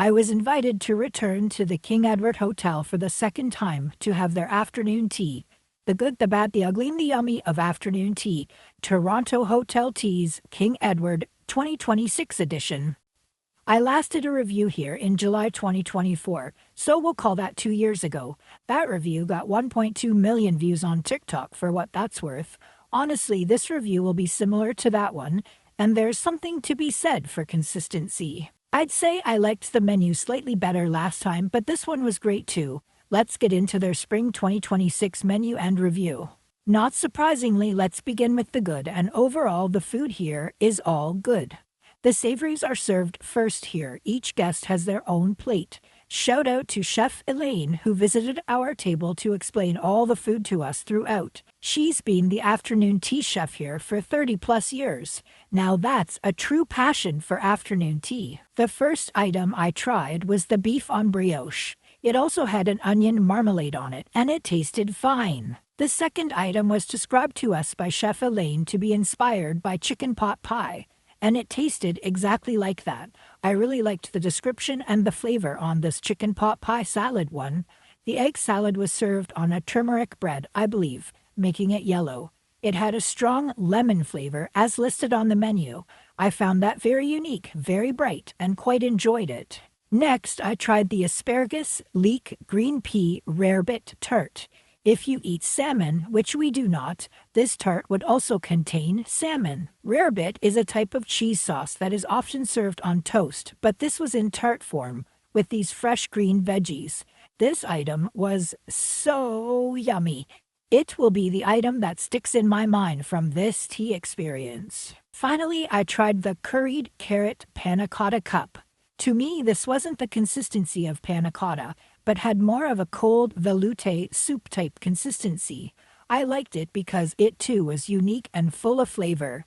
I was invited to return to the King Edward Hotel for the second time to have their afternoon tea. The good, the bad, the ugly, and the yummy of afternoon tea. Toronto Hotel Teas King Edward 2026 edition. I last did a review here in July 2024, so we'll call that 2 years ago. That review got 1.2 million views on TikTok for what that's worth. Honestly, this review will be similar to that one, and there's something to be said for consistency. I'd say I liked the menu slightly better last time, but this one was great too. Let's get into their Spring 2026 menu and review. Not surprisingly, let's begin with the good, and overall the food here is all good. The savories are served first here. Each guest has their own plate. Shout out to Chef Elaine, who visited our table to explain all the food to us throughout. She's been the afternoon tea chef here for 30 plus years. Now that's a true passion for afternoon tea. The first item I tried was the beef en brioche. It also had an onion marmalade on it, and it tasted fine. The second item was described to us by Chef Elaine to be inspired by chicken pot pie, and it tasted exactly like that. I really liked the description and the flavor on this chicken pot pie salad one. The egg salad was served on a turmeric bread, I believe, making it yellow. It had a strong lemon flavor as listed on the menu. I found that very unique, very bright, and quite enjoyed it. Next, I tried the asparagus, leek, green pea, rarebit tart. If you eat salmon, which we do not, this tart would also contain salmon. Rarebit is a type of cheese sauce that is often served on toast, but this was in tart form, with these fresh green veggies. This item was so yummy. It will be the item that sticks in my mind from this tea experience. Finally, I tried the curried carrot panna cotta cup. To me, this wasn't the consistency of panna cotta, but had more of a cold velouté soup-type consistency. I liked it because it too was unique and full of flavor.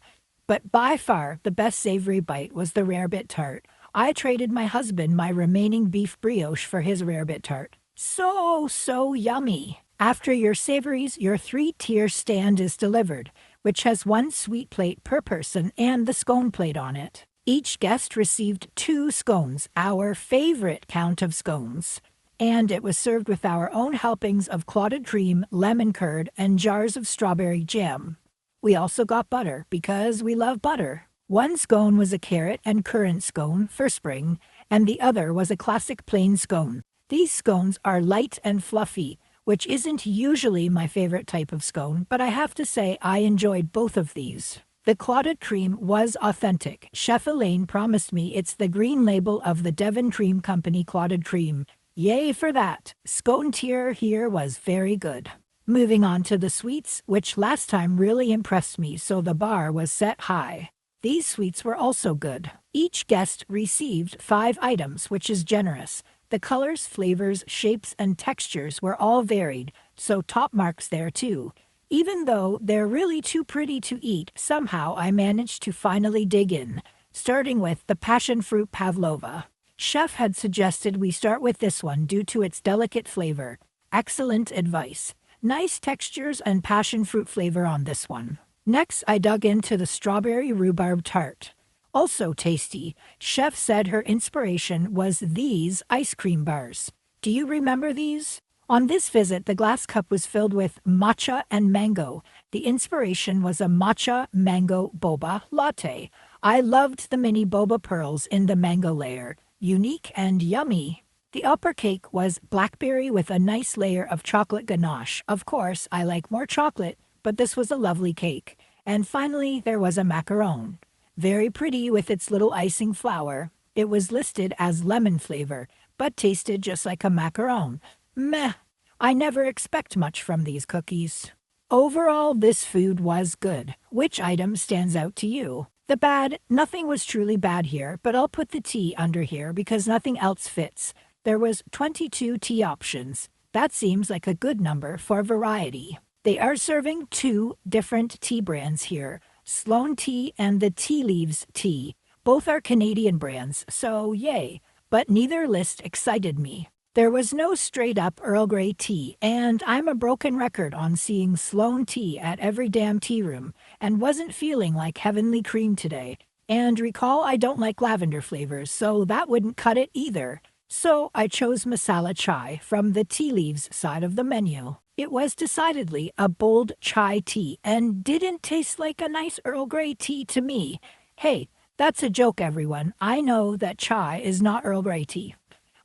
But by far, the best savory bite was the rarebit tart. I traded my husband my remaining beef brioche for his rarebit tart. So yummy! After your savories, your 3-tier stand is delivered, which has 1 sweet plate per person and the scone plate on it. Each guest received 2 scones, our favorite count of scones. And it was served with our own helpings of clotted cream, lemon curd, and jars of strawberry jam. We also got butter, because we love butter. 1 scone was a carrot and currant scone for spring, and the other was a classic plain scone. These scones are light and fluffy, which isn't usually my favorite type of scone, but I have to say I enjoyed both of these. The clotted cream was authentic. Chef Elaine promised me it's the green label of the Devon Cream Company clotted cream. Yay for that! Scone tier here was very good. Moving on to the sweets, which last time really impressed me, so the bar was set high. These sweets were also good. Each guest received 5 items, which is generous. The colors, flavors, shapes, and textures were all varied, so top marks there too. Even though they're really too pretty to eat, somehow I managed to finally dig in, starting with the passion fruit pavlova. Chef had suggested we start with this one due to its delicate flavor. Excellent advice. Nice textures and passion fruit flavor on this one. Next, I dug into the strawberry rhubarb tart. Also tasty. Chef said her inspiration was these ice cream bars. Do you remember these? On this visit, the glass cup was filled with matcha and mango. The inspiration was a matcha mango boba latte. I loved the mini boba pearls in the mango layer. Unique and yummy. The upper cake was blackberry with a nice layer of chocolate ganache. Of course, I like more chocolate, but this was a lovely cake. And finally, there was a macaron. Very pretty with its little icing flower. It was listed as lemon flavor, but tasted just like a macaron. Meh. I never expect much from these cookies. Overall, this food was good. Which item stands out to you? The bad, nothing was truly bad here, but I'll put the tea under here because nothing else fits. There was 22 tea options. That seems like a good number for variety. They are serving 2 different tea brands here, Sloan Tea and the Tea Leaves Tea. Both are Canadian brands, so yay, but neither list excited me. There was no straight-up Earl Grey tea, and I'm a broken record on seeing Sloan Tea at every damn tea room, and wasn't feeling like heavenly cream today. And recall I don't like lavender flavors, so that wouldn't cut it either. So I chose masala chai from the tea leaves side of the menu. It was decidedly a bold chai tea and didn't taste like a nice Earl Grey tea to me. Hey, that's a joke, everyone. I know that chai is not Earl Grey tea.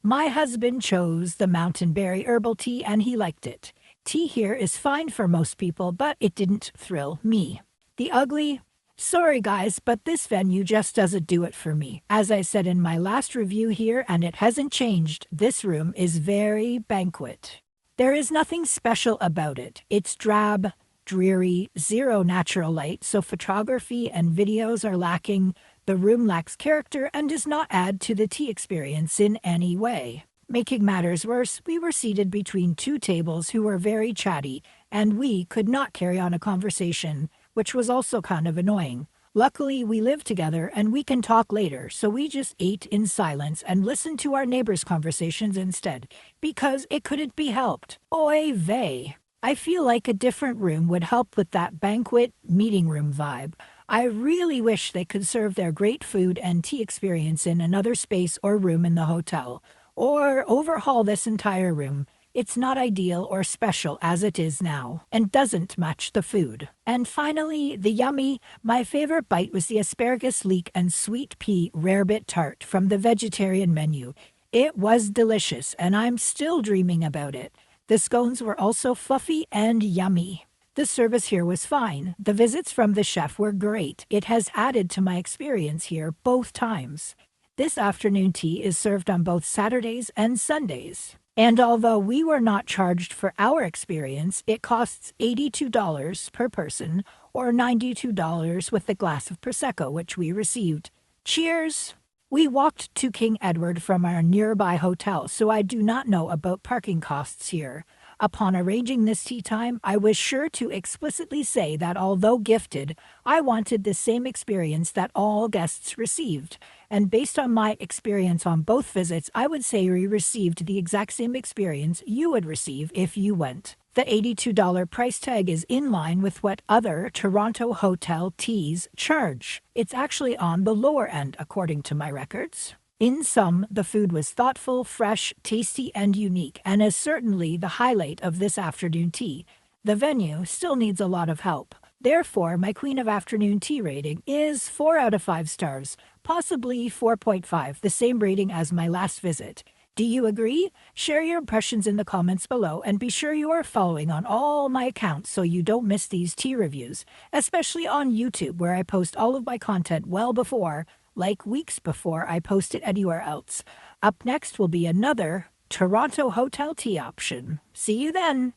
My husband chose the mountain berry herbal tea and he liked it. Tea here is fine for most people, but it didn't thrill me. The ugly? Sorry guys, but this venue just doesn't do it for me. As I said in my last review here, and it hasn't changed, this room is very banquet. There is nothing special about it. It's drab, dreary, zero natural light, so photography and videos are lacking. The room lacks character and does not add to the tea experience in any way. Making matters worse, we were seated between two tables who were very chatty, and we could not carry on a conversation, which was also kind of annoying. Luckily, we live together and we can talk later, so we just ate in silence and listened to our neighbors' conversations instead, because it couldn't be helped. Oy vey. I feel like a different room would help with that banquet meeting room vibe. I really wish they could serve their great food and tea experience in another space or room in the hotel, or overhaul this entire room. It's not ideal or special as it is now, and doesn't match the food. And finally, the yummy, my favorite bite was the asparagus leek and sweet pea rarebit tart from the vegetarian menu. It was delicious, and I'm still dreaming about it. The scones were also fluffy and yummy. The service here was fine. The visits from the chef were great. It has added to my experience here both times. This afternoon tea is served on both Saturdays and Sundays. And although we were not charged for our experience, it costs $82 per person or $92 with the glass of Prosecco which we received. Cheers! We walked to King Edward from our nearby hotel, so I do not know about parking costs here. Upon arranging this tea time, I was sure to explicitly say that although gifted, I wanted the same experience that all guests received. And based on my experience on both visits, I would say we received the exact same experience you would receive if you went. The $82 price tag is in line with what other Toronto hotel teas charge. It's actually on the lower end, according to my records. In sum, the food was thoughtful, fresh, tasty, and unique, and is certainly the highlight of this afternoon tea. The venue still needs a lot of help. Therefore, my Queen of Afternoon Tea rating is 4 out of 5 stars, possibly 4.5, the same rating as my last visit. Do you agree? Share your impressions in the comments below, and be sure you are following on all my accounts so you don't miss these tea reviews, especially on YouTube where I post all of my content well before, like weeks before I post it anywhere else. Up next will be another Toronto hotel tea option. See you then!